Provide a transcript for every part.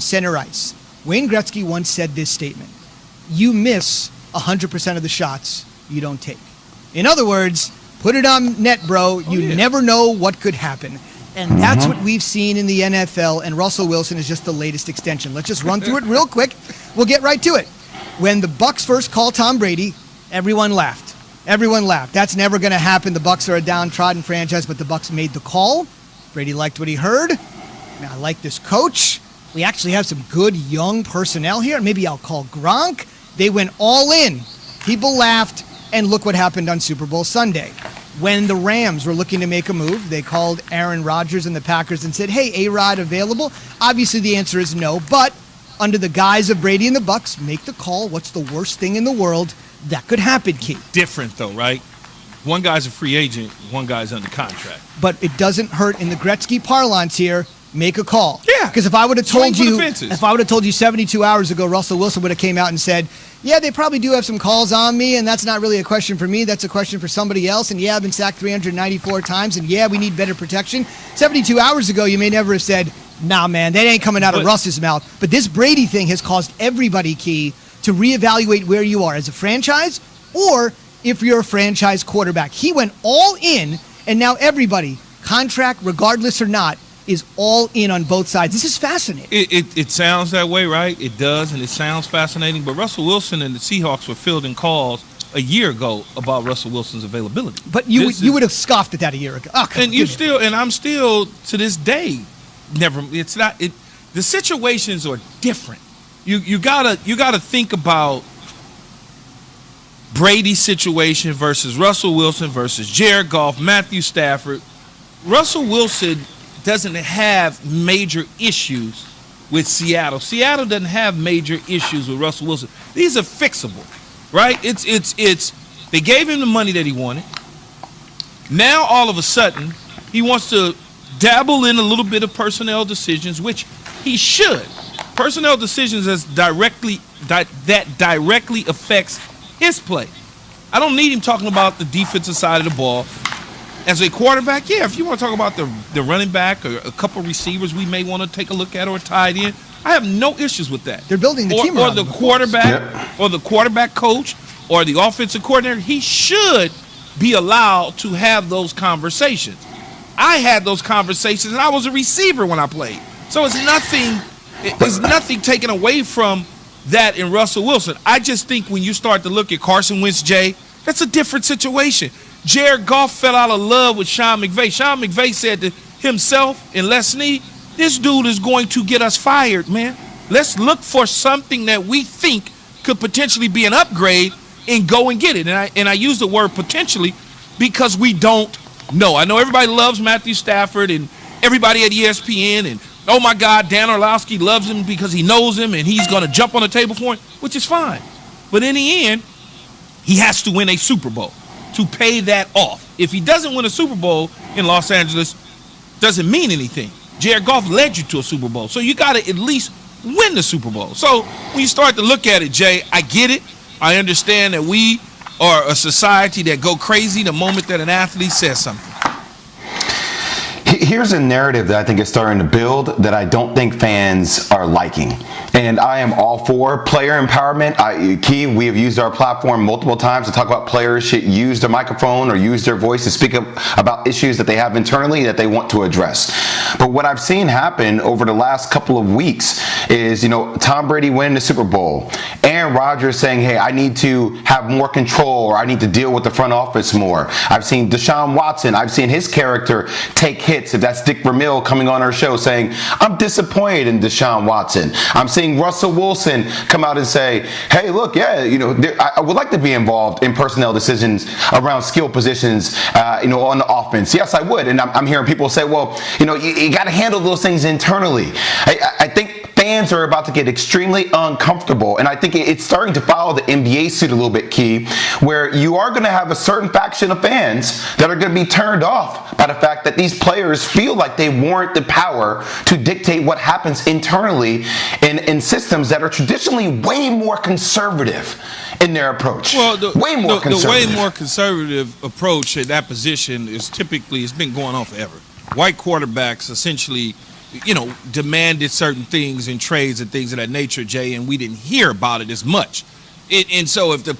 center ice. Wayne Gretzky once said this statement: you miss 100% of the shots you don't take. In other words, put it on net, bro. You never know what could happen. And that's what we've seen in the NFL, and Russell Wilson is just the latest extension. Let's just run through it real quick. We'll get right to it. When the Bucs first called Tom Brady, everyone laughed. Everyone laughed. That's never going to happen. The Bucs are a downtrodden franchise, but the Bucs made the call. Brady liked what he heard. Now, I like this coach. We actually have some good young personnel here. Maybe I'll call Gronk. They went all in. People laughed, and look what happened on Super Bowl Sunday. When the Rams were looking to make a move, they called Aaron Rodgers and the Packers and said, hey, A-Rod available? Obviously, the answer is no, but under the guise of Brady and the Bucs, make the call. What's the worst thing in the world that could happen, Keith? Different, though, right? One guy's a free agent, one guy's under contract. But it doesn't hurt in the Gretzky parlance here. Make a call. Yeah. Because if I would have told you 72 hours ago, Russell Wilson would have came out and said, yeah, they probably do have some calls on me, and that's not really a question for me. That's a question for somebody else. And yeah, I've been sacked 394 times, and yeah, we need better protection. 72 hours ago, you may never have said, nah, man, that ain't coming out of Russ's mouth. But this Brady thing has caused everybody, Key, to reevaluate where you are as a franchise or if you're a franchise quarterback. He went all in, and now everybody, contract regardless or not, is all in on both sides. This is fascinating. It sounds that way, right? It does, and it sounds fascinating. But Russell Wilson and the Seahawks were fielding calls a year ago about Russell Wilson's availability. But you would have scoffed at that a year ago. Oh, I'm still to this day never. It's not. The situations are different. You gotta think about Brady's situation versus Russell Wilson versus Jared Goff, Matthew Stafford. Russell Wilson doesn't have major issues with Seattle. Seattle doesn't have major issues with Russell Wilson. These are fixable, right? It's they gave him the money that he wanted. Now all of a sudden he wants to dabble in a little bit of personnel decisions, which he should. Personnel decisions that directly affects his play. I don't need him talking about the defensive side of the ball. As a quarterback, yeah, if you want to talk about the running back or a couple receivers we may want to take a look at or a tight end, I have no issues with that. They're building the team around the quarterback or the quarterback coach or the offensive coordinator. He should be allowed to have those conversations. I had those conversations, and I was a receiver when I played. So it's nothing taken away from that in Russell Wilson. I just think when you start to look at Carson Wentz, Jay, that's a different situation. Jared Goff fell out of love with Sean McVay. Sean McVay said to himself and Les Snead, this dude is going to get us fired, man. Let's look for something that we think could potentially be an upgrade and go and get it. And I use the word potentially because we don't know. I know everybody loves Matthew Stafford and everybody at ESPN and, oh, my God, Dan Orlovsky loves him because he knows him and he's going to jump on the table for him, which is fine. But in the end, he has to win a Super Bowl to pay that off. If he doesn't win a Super Bowl in Los Angeles, doesn't mean anything. Jared Goff led you to a Super Bowl, so you got to at least win the Super Bowl. So when you start to look at it, Jay, I get it. I understand that we are a society that go crazy the moment that an athlete says something. Here's a narrative that I think is starting to build that I don't think fans are liking. And I am all for player empowerment. Key, we have used our platform multiple times to talk about players should use their microphone or use their voice to speak up about issues that they have internally that they want to address. But what I've seen happen over the last couple of weeks is, Tom Brady winning the Super Bowl, Aaron Rodgers saying, hey, I need to have more control or I need to deal with the front office more. I've seen Deshaun Watson, I've seen his character take hits. If that's Dick Vermeil coming on our show saying, I'm disappointed in Deshaun Watson. I'm seeing Russell Wilson come out and say, hey, look, yeah, I would like to be involved in personnel decisions around skill positions, on the offense. Yes, I would. And I'm hearing people say, well, you got to handle those things internally. I think fans are about to get extremely uncomfortable, and I think it's starting to follow the NBA suit a little bit, Key, where you are going to have a certain faction of fans that are going to be turned off by the fact that these players feel like they warrant the power to dictate what happens internally in systems that are traditionally way more conservative in their approach. Well, the way more conservative approach at that position is typically, it's been going on forever. White quarterbacks essentially demanded certain things in trades and things of that nature, Jay, and we didn't hear about it as much. And so if the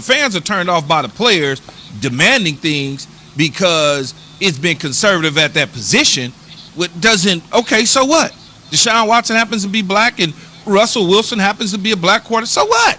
fans are turned off by the players demanding things because it's been conservative at that position, so what? Deshaun Watson happens to be black and Russell Wilson happens to be a black quarterback. So what?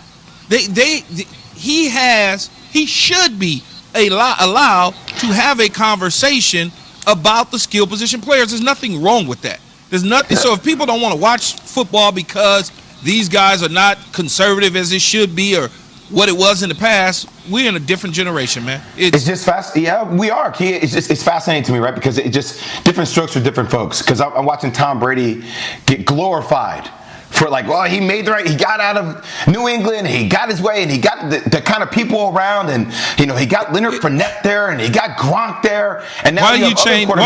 He should be allowed to have a conversation about the skill position players. There's nothing wrong with that. There's nothing. So if people don't want to watch football because these guys are not conservative as it should be or what it was in the past, we're in a different generation, man. It's just fast. Yeah, we are. It's fascinating to me, right? Because it just different strokes for different folks. Because I'm watching Tom Brady get glorified for he made the right. He got out of New England. He got his way, and he got the kind of people around, and he got Leonard Fournette there, and he got Gronk there. And now why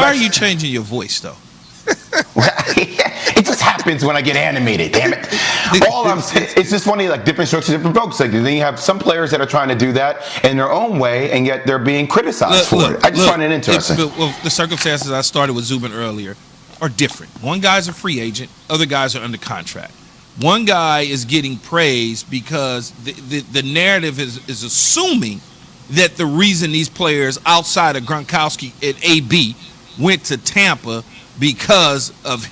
are you changing your voice though? It just happens when I get animated, damn it. All I'm saying, it's just funny, different strokes for different folks. Then you have some players that are trying to do that in their own way, and yet they're being criticized for it. I just find it interesting. The circumstances I started with Zubin earlier are different. One guy's a free agent, other guys are under contract. One guy is getting praised because the narrative is assuming that the reason these players outside of Gronkowski at AB went to Tampa because of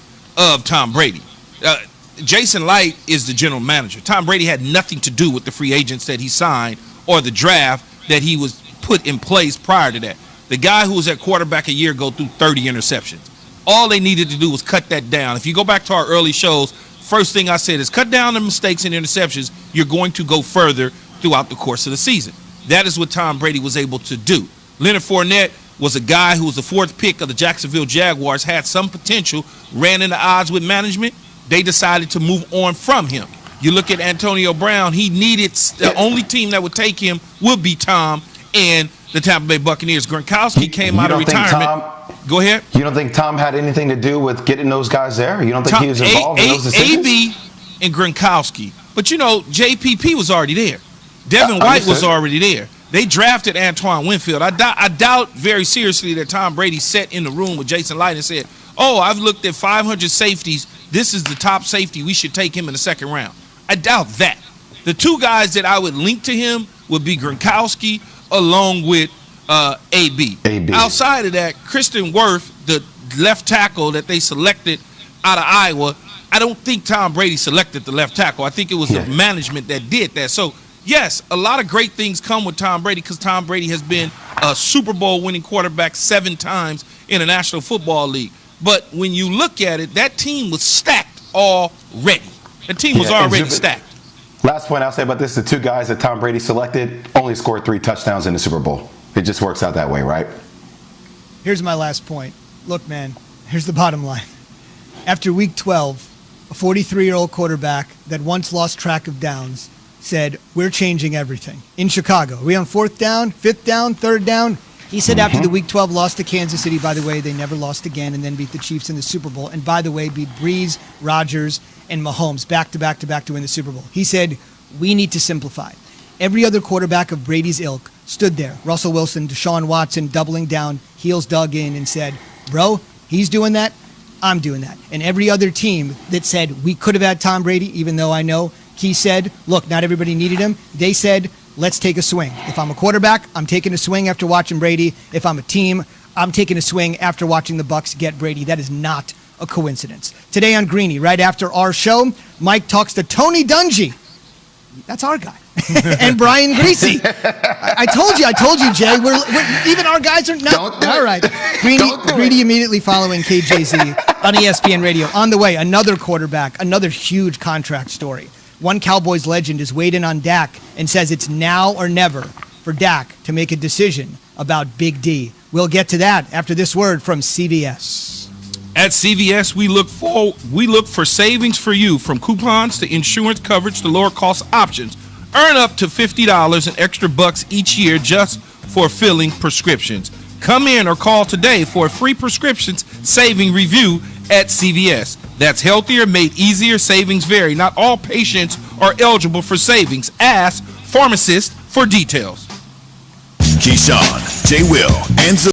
Tom Brady. Jason Light is the general manager. Tom Brady had nothing to do with the free agents that he signed or the draft that he was put in place prior to that. The guy who was at quarterback a year ago threw 30 interceptions. All they needed to do was cut that down. If you go back to our early shows, first thing I said is cut down the mistakes and interceptions. You're going to go further throughout the course of the season. That is what Tom Brady was able to do. Leonard Fournette was a guy who was the fourth pick of the Jacksonville Jaguars, had some potential, ran into odds with management. They decided to move on from him. You look at Antonio Brown, he needed the only team that would take him would be Tom and the Tampa Bay Buccaneers. Gronkowski came out of retirement. Go ahead. You don't think Tom had anything to do with getting those guys there? You don't think he was involved in those decisions? AB and Gronkowski. But JPP was already there. Devin White was already there. They drafted Antoine Winfield. I doubt very seriously that Tom Brady sat in the room with Jason Light and said, I've looked at 500 safeties. This is the top safety. We should take him in the second round. I doubt that. The two guys that I would link to him would be Gronkowski along with AB. Outside of that, Kristen Wirth, the left tackle that they selected out of Iowa, I don't think Tom Brady selected the left tackle. I think it was the management that did that. So, yes, a lot of great things come with Tom Brady because Tom Brady has been a Super Bowl winning quarterback 7 times in the National Football League. But when you look at it, that team was stacked already. The team was already stacked. Last point I'll say about this, the two guys that Tom Brady selected only scored 3 touchdowns in the Super Bowl. It just works out that way, right? Here's my last point. Look, man, here's the bottom line. After week 12, a 43-year-old quarterback that once lost track of downs said, we're changing everything. In Chicago, are we on 4th down, 5th down, 3rd down? He said after the Week 12 loss to Kansas City, by the way, they never lost again, and then beat the Chiefs in the Super Bowl. And by the way, beat Breeze, Rodgers, and Mahomes back to win the Super Bowl. He said, we need to simplify. Every other quarterback of Brady's ilk stood there. Russell Wilson, Deshaun Watson, doubling down, heels dug in, and said, bro, he's doing that, I'm doing that. And every other team that said we could have had Tom Brady, even though I know he said, look, not everybody needed him, they said, let's take a swing. If I'm a quarterback, I'm taking a swing after watching Brady. If I'm a team, I'm taking a swing after watching the Bucs get Brady. That is not a coincidence. Today on Greeny, right after our show, Mike talks to Tony Dungy. That's our guy. And Brian Greasy. I told you, Jay. We're even our guys are not. Don't do all right. Greeny immediately following KJZ on ESPN Radio. On the way, another quarterback, another huge contract story. One Cowboys legend is weighed in on Dak and says it's now or never for Dak to make a decision about Big D. We'll get to that after this word from CVS. At CVS, we look for savings for you, from coupons to insurance coverage to lower cost options. Earn up to $50 in extra bucks each year just for filling prescriptions. Come in or call today for a free prescriptions saving review at CVS. That's healthier, made easier. Savings vary. Not all patients are eligible for savings. Ask pharmacist for details. Keyshawn, J. Will, and